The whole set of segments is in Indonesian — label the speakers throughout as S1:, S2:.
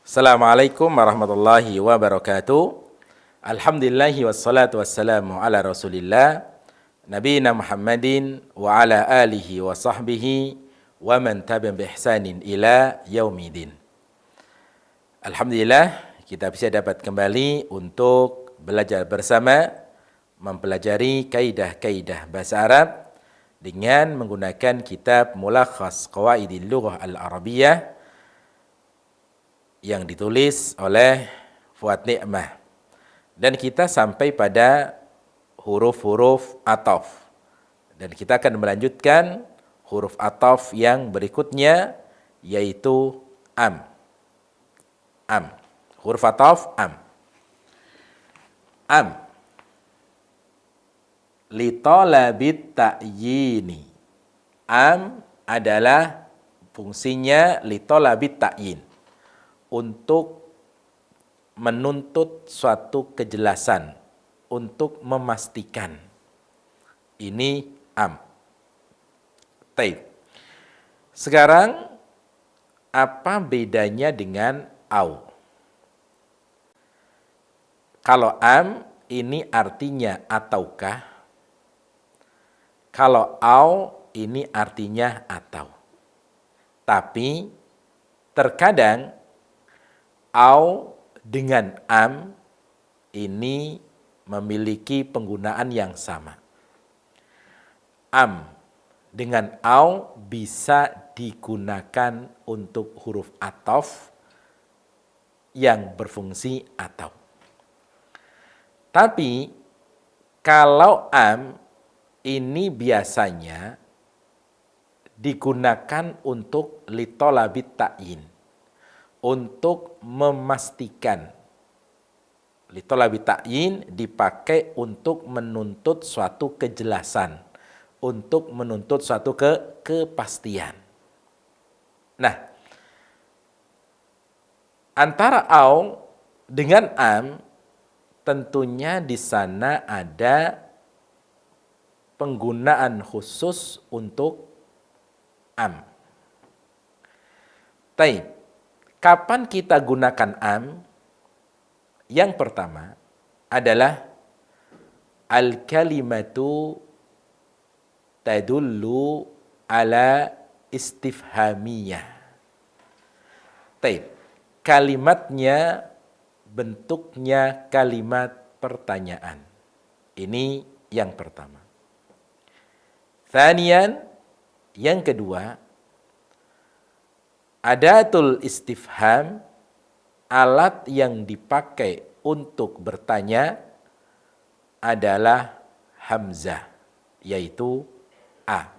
S1: Assalamualaikum warahmatullahi wabarakatuh. Alhamdulillahi wassalatu wassalamu ala rasulillah Nabiyina Muhammadin wa ala alihi wa sahbihi wa man tabi'ahum bi ihsanin ila yaumidin. Alhamdulillah kita bisa dapat kembali untuk belajar bersama mempelajari kaidah-kaidah bahasa Arab dengan menggunakan kitab Mulakhas Qawaidil Lughah Al-Arabiyyah yang ditulis oleh Fuad Ni'mah. Dan kita sampai pada huruf-huruf ataf. Dan kita akan melanjutkan huruf ataf yang berikutnya, yaitu am. Am. Huruf ataf, am. Am. Litalabit ta'yini. Am adalah fungsinya litalabit ta'yin, untuk menuntut suatu kejelasan, untuk memastikan. Ini am. Taib. Sekarang, apa bedanya dengan au? Kalau am, ini artinya ataukah. Kalau au, ini artinya atau. Tapi, terkadang, au dengan am ini memiliki penggunaan yang sama. Am dengan au bisa digunakan untuk huruf ataf yang berfungsi atau. Tapi kalau am ini biasanya digunakan untuk litolabit ta'yin, untuk memastikan. Litolabit ta'yin dipakai untuk menuntut suatu kejelasan, untuk menuntut suatu kepastian. Nah, antara au dengan am, tentunya di sana ada penggunaan khusus untuk am. Taib. Kapan kita gunakan am? Yang pertama adalah al-kalimatu tadullu ala istifhamiyah. Taib. Kalimatnya bentuknya kalimat pertanyaan. Ini yang pertama. Thaniyan, yang kedua, adatul istifham, alat yang dipakai untuk bertanya adalah hamzah, yaitu a.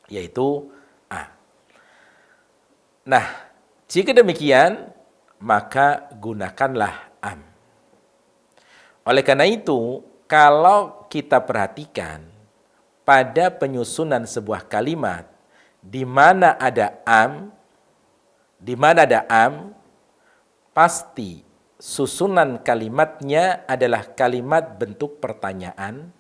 S1: Yaitu a. Nah, jika demikian, maka gunakanlah am. Oleh karena itu, kalau kita perhatikan pada penyusunan sebuah kalimat di mana ada am, pasti susunan kalimatnya adalah kalimat bentuk pertanyaan.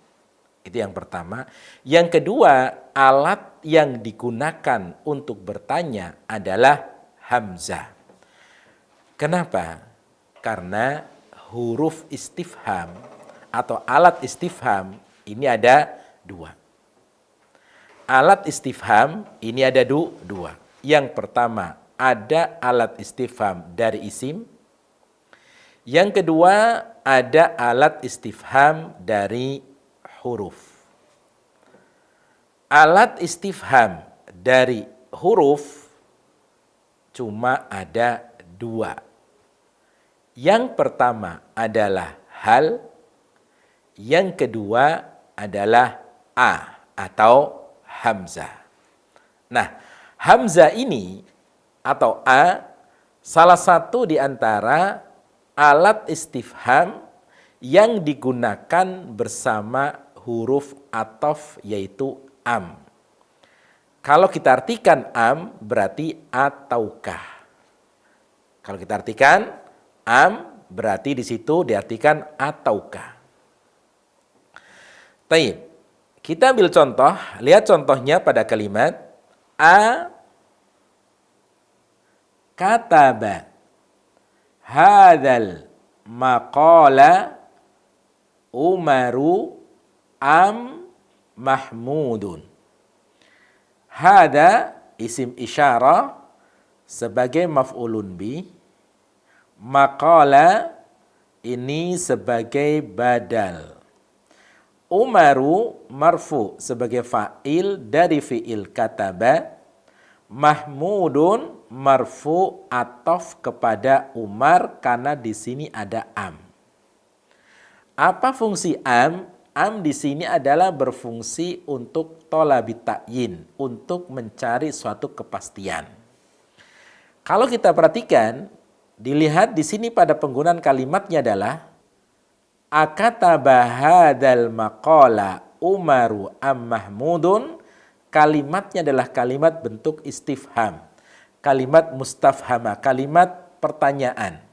S1: Itu yang pertama. Yang kedua, alat yang digunakan untuk bertanya adalah hamzah. Kenapa? Karena huruf istifham atau alat istifham ini ada dua. Alat istifham ini ada dua. Yang pertama, ada alat istifham dari isim. Yang kedua, ada alat istifham dari huruf. Alat istifham dari huruf cuma ada dua. Yang pertama adalah hal, yang kedua adalah a atau hamzah. Nah, hamzah ini atau a salah satu di antara alat istifham yang digunakan bersama huruf ataf, yaitu am. Kalau kita artikan am berarti ataukah. Kalau kita artikan am berarti di situ diartikan ataukah. Taib. Kita ambil contoh, lihat contohnya pada kalimat a kataba. hadzal maqala Umaru am Mahmudun. Hada isim isyarah sebagai maf'ulun bi, maqala ini sebagai badal. Umaru marfu sebagai fa'il dari fi'il kataba, Mahmudun marfu atof kepada Umar karena di sini ada am. Apa fungsi am? Am di sini adalah berfungsi untuk tolabit ta'yin, untuk mencari suatu kepastian. Kalau kita perhatikan, dilihat di sini pada penggunaan kalimatnya adalah akataba hadzal maqala Umaru am Mahmudun. Kalimatnya adalah kalimat bentuk istifham, kalimat mustafhamah, kalimat pertanyaan.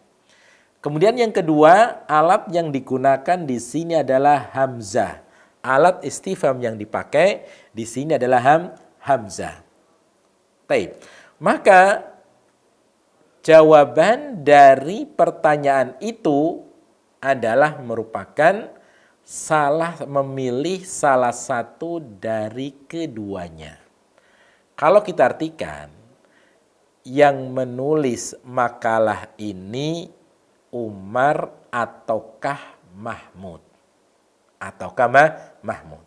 S1: Kemudian yang kedua, alat yang digunakan di sini adalah hamzah. Alat istifham yang dipakai di sini adalah hamzah. Baik. Maka jawaban dari pertanyaan itu adalah merupakan memilih salah satu dari keduanya. Kalau kita artikan, yang menulis makalah ini Umar ataukah Mahmud? Ataukah Mahmud?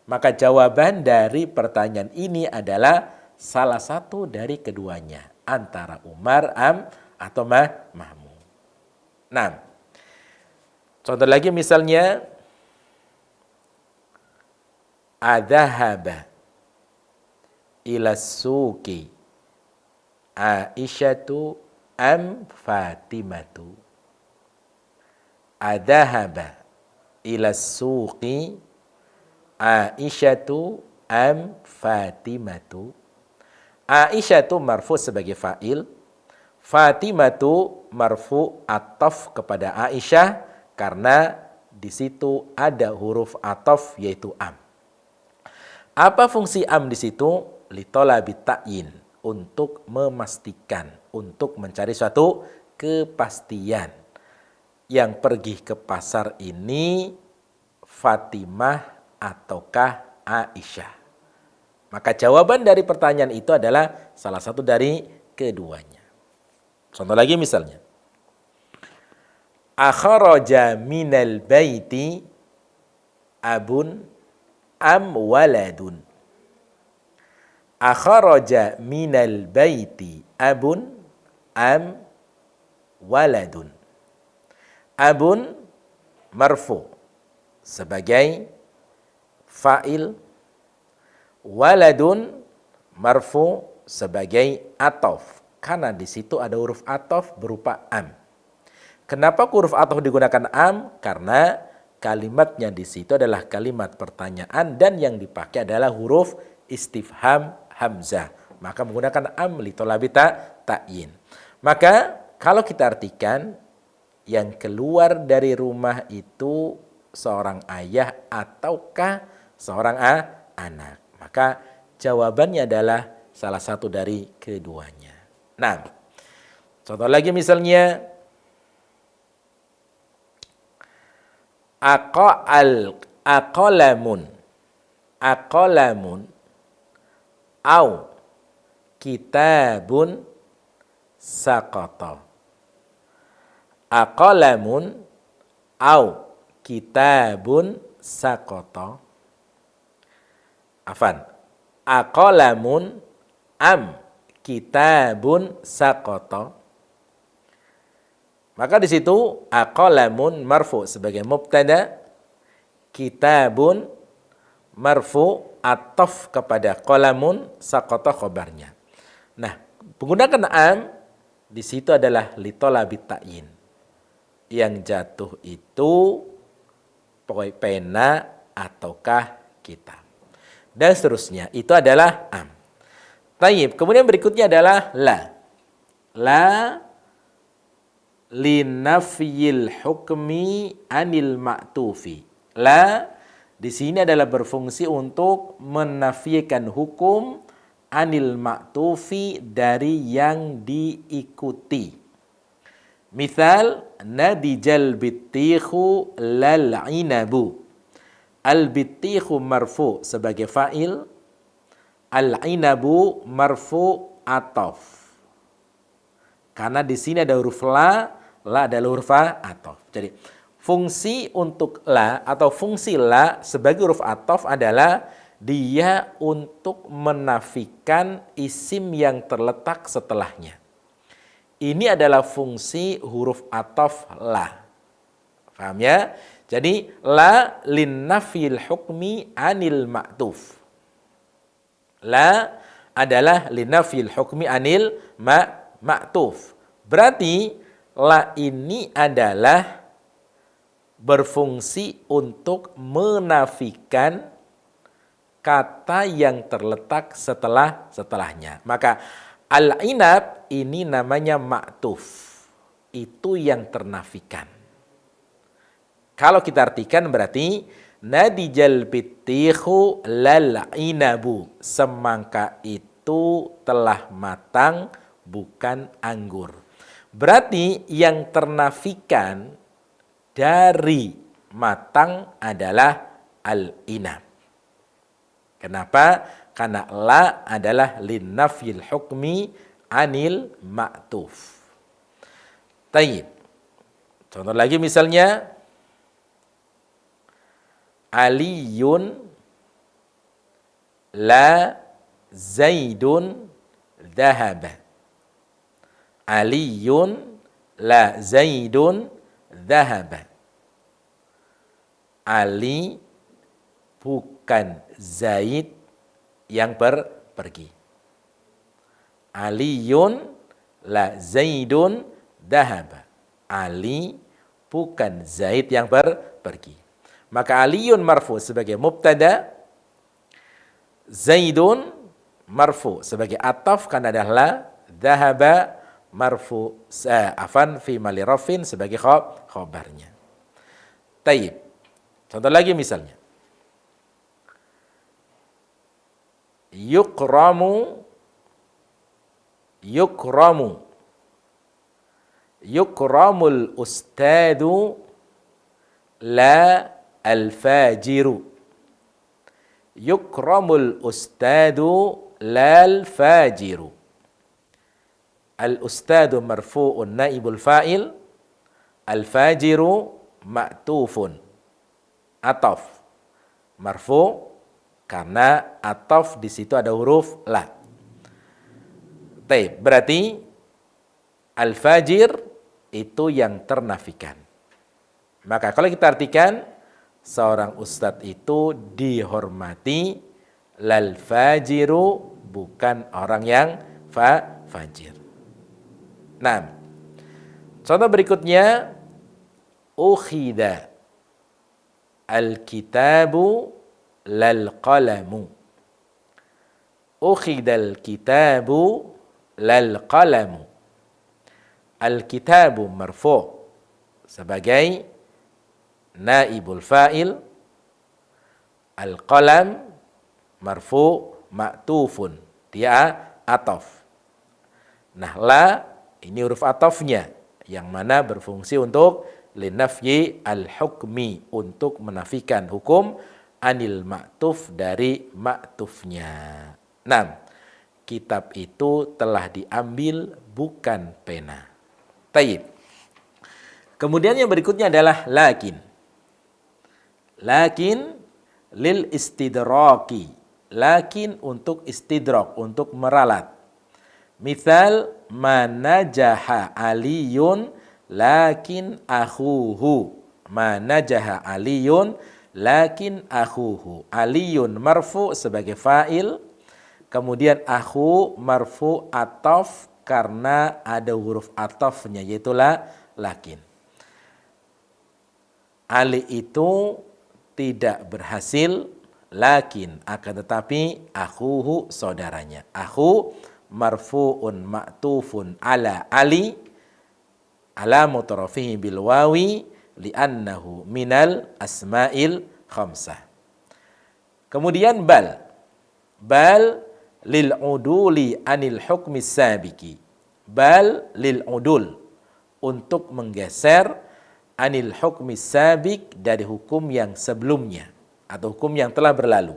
S1: Maka jawaban dari pertanyaan ini adalah salah satu dari keduanya. Antara Umar atau Mahmud. Nah, contoh lagi misalnya, adhahaba ila suki Aisyatu am Fatimatu. Adhahaba ila suqi Aisyatu am Fatimatu. Aisyatu marfu sebagai fa'il, Fatimatu marfu ataf kepada Aisyah karena di situ ada huruf ataf yaitu am. Apa fungsi am di situ? Litolabit ta'yin, untuk memastikan, untuk mencari suatu kepastian. Yang pergi ke pasar ini Fatimah ataukah Aisyah? Maka jawaban dari pertanyaan itu adalah salah satu dari keduanya. Contoh lagi misalnya, akharaja minal baiti abun am waladun. Akharaja minal baiti abun am waladun. Abun marfu sebagai fa'il, waladun marfu sebagai atof karena di situ ada huruf atof berupa am. Kenapa huruf atof digunakan am? Karena kalimatnya di situ adalah kalimat pertanyaan dan yang dipakai adalah huruf istifham hamzah. Maka menggunakan am li talabi ta'yin. Maka kalau kita artikan, yang keluar dari rumah itu seorang ayah ataukah seorang anak? Maka jawabannya adalah salah satu dari keduanya. Nah, contoh lagi misalnya, aqalamun au kitabun saqata. Aqalamun au kitabun saqata. Afan. Aqalamun am kitabun saqata. Maka di situ aqalamun marfu sebagai mubtada, kitabun marfu ataf kepada qalamun, saqata khabarnya. Nah, menggunakan am di situ adalah litolabit ta'yin. Yang jatuh itu pena ataukah kitab. Dan seterusnya. Itu adalah am. Tayyib. Kemudian berikutnya adalah la. La linafyil hukmi anil ma'tufi. La di sini adalah berfungsi untuk menafikan hukum anil ma'tufi dari yang diikuti. Misal nadijal bittihu lal inabu. Al bittihu marfu sebagai fa'il, al inabu marfu atof. Karena di sini ada huruf la adalah huruf atof. Jadi fungsi untuk la atau fungsi la sebagai huruf atof adalah dia untuk menafikan isim yang terletak setelahnya. Ini adalah fungsi huruf atof la. Paham ya? Jadi la linnafil hukmi anil ma'tuf. La adalah linnafil hukmi anil ma'tuf. Berarti la ini adalah berfungsi untuk menafikan kata yang terletak setelahnya. Maka al-inab ini namanya ma'tuf. Itu yang ternafikan. Kalau kita artikan berarti nadijal bittihu lal inabu. Semangka itu telah matang bukan anggur. Berarti yang ternafikan dari matang adalah al-inab. Kenapa? Karena la adalah linnafil hukmi anil ma'tuf. Tayyib. Contoh lagi misalnya Aliyun la Zaidun dhahaba. Aliyun la Zaidun dhahaba. Ali bukan Zaid yang pergi. Aliyun la Zaidun dhahaba. Ali bukan Zaid yang pergi. Maka aliyun marfu sebagai mubtada, Zaidun marfu sebagai ataf karena adalah dhahaba marfu afan fi mali rafin sebagai khabarnya. Taib. Contoh lagi misalnya. Yukramul ustadu la al-fajiru. Yukramul ustadu lal fajiru. Al-ustadu marfu'un naibul fa'il. Al-fajiru ma'tufun. Ataf. Marfu' karena ataf di situ ada huruf la. Baik, berarti al-fajir itu yang ternafikan. Maka kalau kita artikan seorang ustadz itu dihormati, lal fajiru bukan orang yang fajir. Nah, contoh berikutnya ukhida al-kitabu lal qalamu. Ukhida al-kitabu lal qalamu. Al-kitabu marfu' sebagai naibul fa'il, al-qalam marfu ma'tufun, dia ataf. Nah, la ini huruf atafnya yang mana berfungsi untuk linafyi al-hukmi, untuk menafikan hukum anil ma'tuf dari ma'tufnya. Nah, kitab itu telah diambil bukan pena. Taib. Kemudian yang berikutnya adalah lakin. Lakin lil istidraki. Lakin untuk istidrak, untuk meralat. Misal manajaha aliyun lakin akhuhu. Manajaha aliyun lakin akhuhu. Aliyun marfu sebagai fa'il. Kemudian akhu marfu ataf karena ada huruf atafnya, yaitu lakin. Ali itu tidak berhasil, lakin akan tetapi akhuhu saudaranya. Akhu marfu'un ma'tufun ala ali ala mutarafihi bil wawi li'annahu minal asma'il khamsah. Kemudian bal lil uduli anil hukmi sabiki. Bal lil udul untuk menggeser anil hukmi sabiq dari hukum yang sebelumnya atau hukum yang telah berlalu.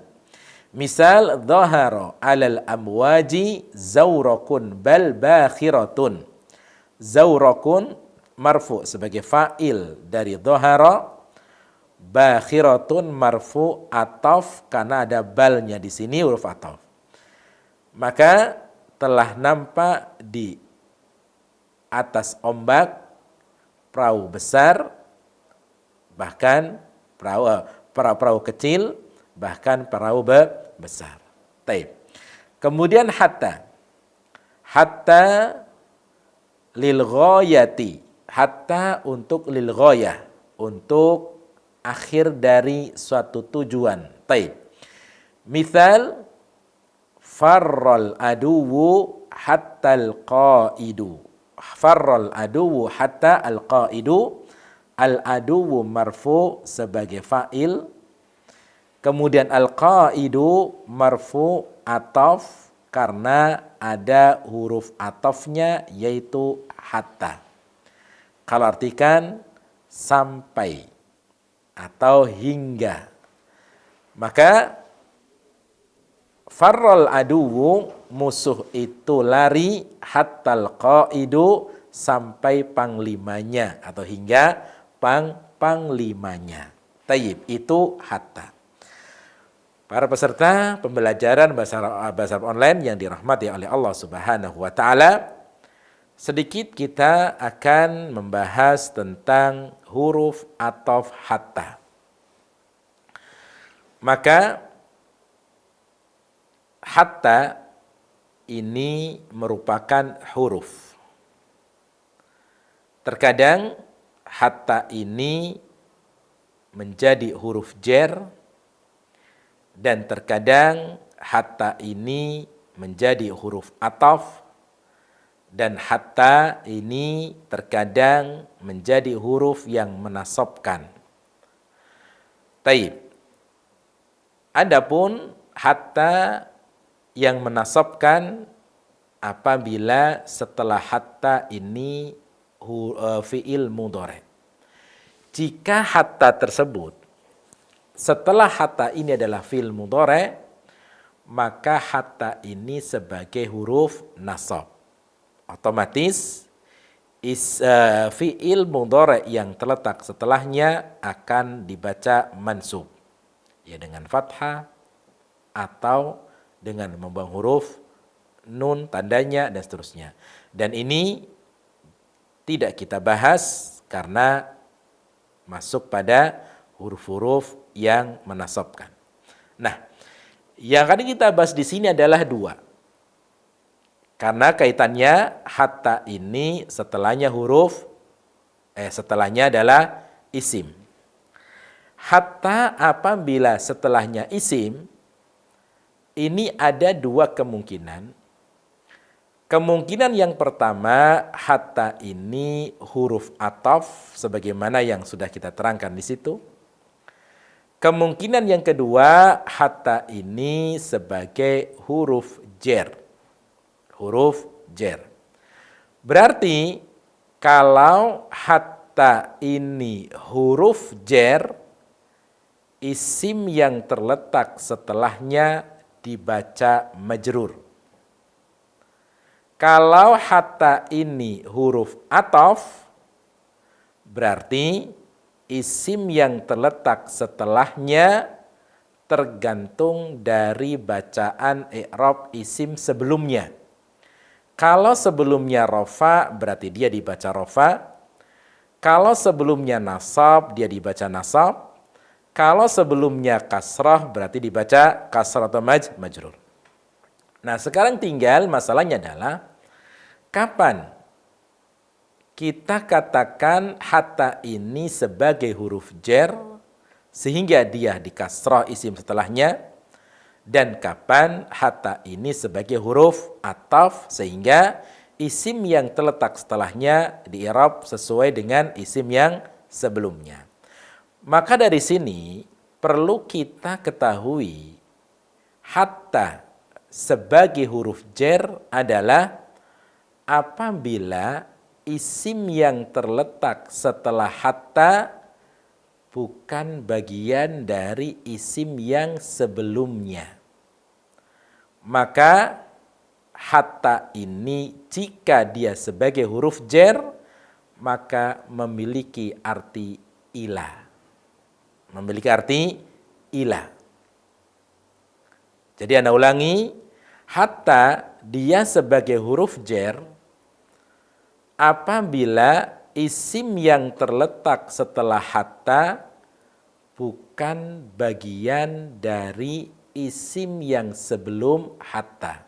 S1: Misal dhahara 'alal amwaji zawrakun bal bakhiratun. Zawrakun marfu sebagai fa'il dari dhahara, bakhiratun marfu ataf karena ada balnya di sini huruf ataf. Maka telah nampak di atas ombak perahu besar, bahkan perahu kecil, bahkan perahu besar. Taib. Kemudian hatta lil ghayati, hatta untuk lil ghayah, untuk akhir dari suatu tujuan. Taib. Misal farral aduwu hatta al-qaidu. Farral aduwu hatta al-qaidu. Al-aduwu marfu sebagai fa'il. Kemudian al-qaidu marfu ataf karena ada huruf atafnya yaitu hatta. Kalau artikan sampai atau hingga, maka farral aduwu musuh itu lari hattal qaidu sampai panglimanya atau hingga panglimanya. Tayyib, itu hatta. Para peserta pembelajaran bahasa Arab online yang dirahmati oleh Allah Subhanahu wa taala, sedikit kita akan membahas tentang huruf ataf hatta. Maka hatta ini merupakan huruf. Terkadang hatta ini menjadi huruf jar, dan terkadang hatta ini menjadi huruf ataf, dan hatta ini terkadang menjadi huruf yang menasabkan. Taib. Adapun hatta yang menasabkan apabila setelah hatta ini fi'il mudhari. Jika hatta tersebut setelah hatta ini adalah fi'il mudhari, maka hatta ini sebagai huruf nasab. Otomatis fi'il mudhari yang terletak setelahnya akan dibaca mansub, ya dengan fathah atau dengan membuang huruf nun tandanya dan seterusnya. Dan ini tidak kita bahas karena masuk pada huruf-huruf yang menasabkan. Nah, yang akan kita bahas di sini adalah dua. Karena kaitannya hatta ini setelahnya setelahnya adalah isim. Hatta apabila setelahnya isim, ini ada dua kemungkinan. Kemungkinan yang pertama, hatta ini huruf ataf sebagaimana yang sudah kita terangkan di situ. Kemungkinan yang kedua, hatta ini sebagai huruf jar. Huruf jar. Berarti kalau hatta ini huruf jar, isim yang terletak setelahnya dibaca majrur. Kalau hatta ini huruf ataf, berarti isim yang terletak setelahnya tergantung dari bacaan i'rab isim sebelumnya. Kalau sebelumnya rofa, berarti dia dibaca rofa. Kalau sebelumnya nasab, dia dibaca nasab. Kalau sebelumnya kasrah, berarti dibaca kasrah atau majrur. Nah, sekarang tinggal masalahnya adalah kapan kita katakan hatta ini sebagai huruf jar sehingga dia dikasrah isim setelahnya, dan kapan hatta ini sebagai huruf ataf sehingga isim yang terletak setelahnya di-i'rab sesuai dengan isim yang sebelumnya. Maka dari sini perlu kita ketahui hatta sebagai huruf jar adalah apabila isim yang terletak setelah hatta bukan bagian dari isim yang sebelumnya. Maka hatta ini jika dia sebagai huruf jar, maka memiliki arti ilah. Memiliki arti ilah. Jadi Anda ulangi, hatta dia sebagai huruf jar apabila isim yang terletak setelah hatta bukan bagian dari isim yang sebelum hatta.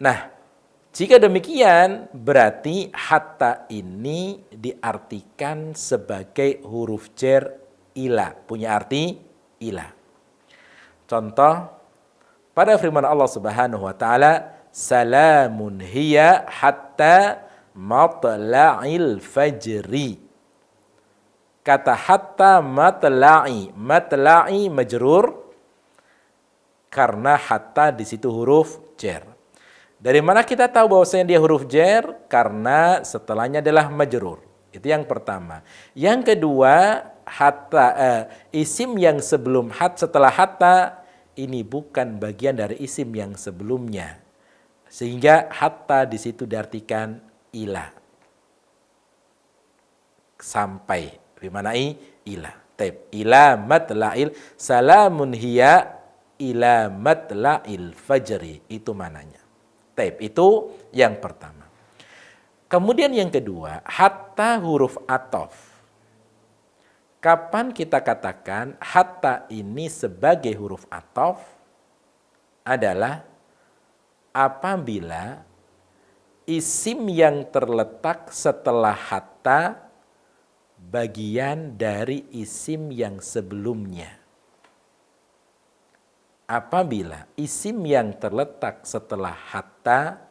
S1: Nah, jika demikian berarti hatta ini diartikan sebagai huruf jar ilah, punya arti ilah. Contoh pada firman Allah Subhanahu wa taala, salamun hiya hatta matla'il fajri. Kata hatta matla'i majrur karena hatta di situ huruf jar. Dari mana kita tahu bahwasanya dia huruf jar? Karena setelahnya adalah majrur. Itu yang pertama. Yang kedua, hatta isim yang sebelum setelah hatta ini bukan bagian dari isim yang sebelumnya. Sehingga hatta di situ diartikan ilah. Sampai bimanai ilah. Taib. Ila matla'il salamun hiya ila matla'il fajri. Itu mananya. Taib. Itu yang pertama. Kemudian yang kedua, hatta huruf atof. Kapan kita katakan hatta ini sebagai huruf atof adalah apabila isim yang terletak setelah hatta bagian dari isim yang sebelumnya. Apabila isim yang terletak setelah hatta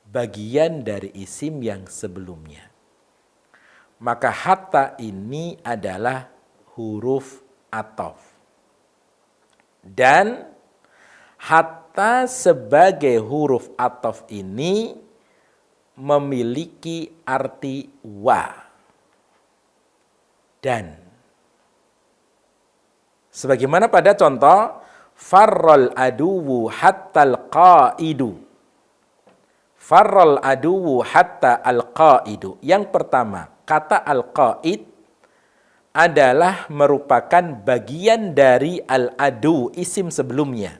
S1: bagian dari isim yang sebelumnya, maka hatta ini adalah huruf atof. Dan hatta sebagai huruf atof ini memiliki arti wa. Dan sebagaimana pada contoh farral aduwu hattal qaidu. Farral aduwu hatta al-qaidu. Yang pertama, kata al-qaid adalah merupakan bagian dari al-adu, isim sebelumnya.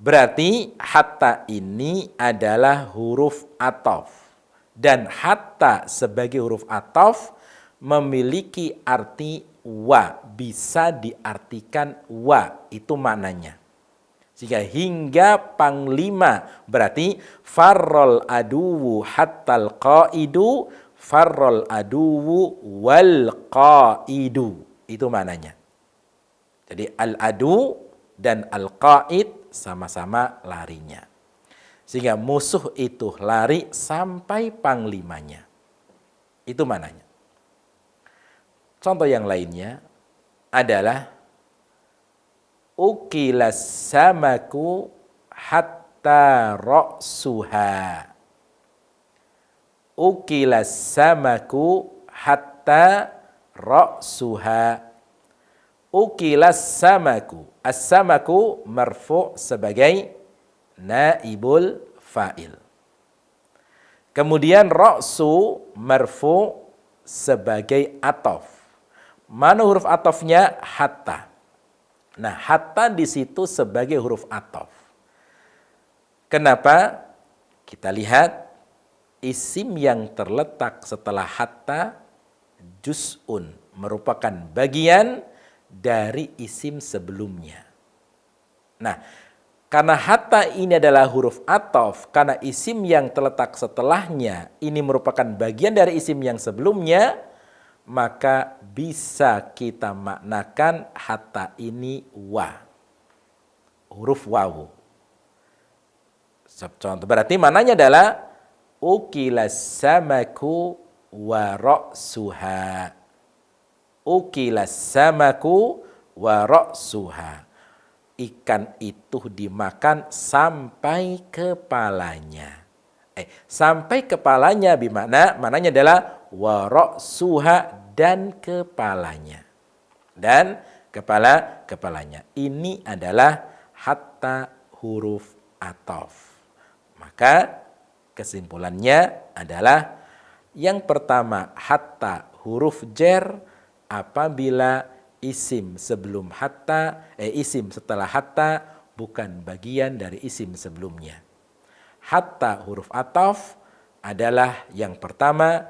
S1: Berarti hatta ini adalah huruf atof. Dan hatta sebagai huruf atof memiliki arti wa, bisa diartikan wa, itu maknanya. Jika hingga panglima berarti farrol aduwu hattal qaidu, farrol aduwu wal qaidu, itu maknanya. Jadi al-adu dan al-qaid sama-sama larinya. Sehingga musuh itu lari sampai panglimanya. Itu maknanya. Contoh yang lainnya adalah ukilas samaku hatta ra'suha. Ukilas samaku hatta ra'suha. Ukilas samaku. As-samaku marfu' sebagai naibul fa'il. Kemudian ra'su marfu' sebagai atof. Mana huruf atofnya? Hatta. Nah, hatta di situ sebagai huruf atof. Kenapa? Kita lihat isim yang terletak setelah hatta juz'un, merupakan bagian dari isim sebelumnya. Nah, karena hatta ini adalah huruf atof, karena isim yang terletak setelahnya ini merupakan bagian dari isim yang sebelumnya, maka bisa kita maknakan hatta ini wa, huruf wawu. Contoh berarti mananya adalah ukilas samaku wa ra'suha. Ukilas samaku wa ra'suha. Ikan itu dimakan sampai kepalanya. Sampai kepalanya maknanya adalah wa ra'suha, dan kepalanya. Dan kepalanya. Ini adalah hatta huruf ataf. Maka kesimpulannya adalah yang pertama hatta huruf jar apabila isim sebelum hatta, isim setelah hatta bukan bagian dari isim sebelumnya. Hatta huruf ataf adalah yang pertama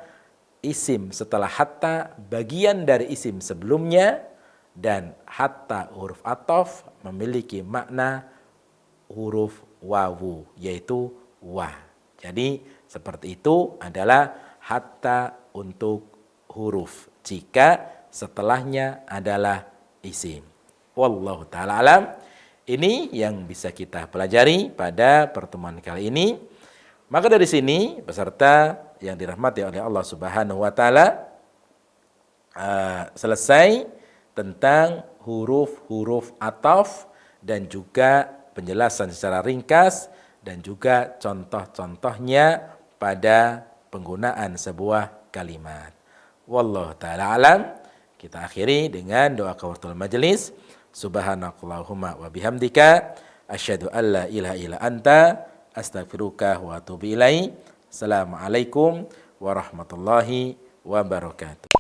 S1: isim setelah hatta bagian dari isim sebelumnya, dan hatta huruf ataf memiliki makna huruf wawu, yaitu wa. Jadi seperti itu adalah hatta untuk huruf jika setelahnya adalah isim. Wallahu ta'ala alam. Ini yang bisa kita pelajari pada pertemuan kali ini. Maka dari sini peserta yang dirahmati oleh Allah Subhanahu wa taala, selesai tentang huruf-huruf ataf dan juga penjelasan secara ringkas dan juga contoh-contohnya pada penggunaan sebuah kalimat. Wallahu ta'ala alam. Kita akhiri dengan doa kafaratul majelis. Subhanakallahumma wa bihamdika asyhadu an la ilaha illa anta astaghfiruka wa atubu ilaik. Assalamualaikum warahmatullahi wabarakatuh.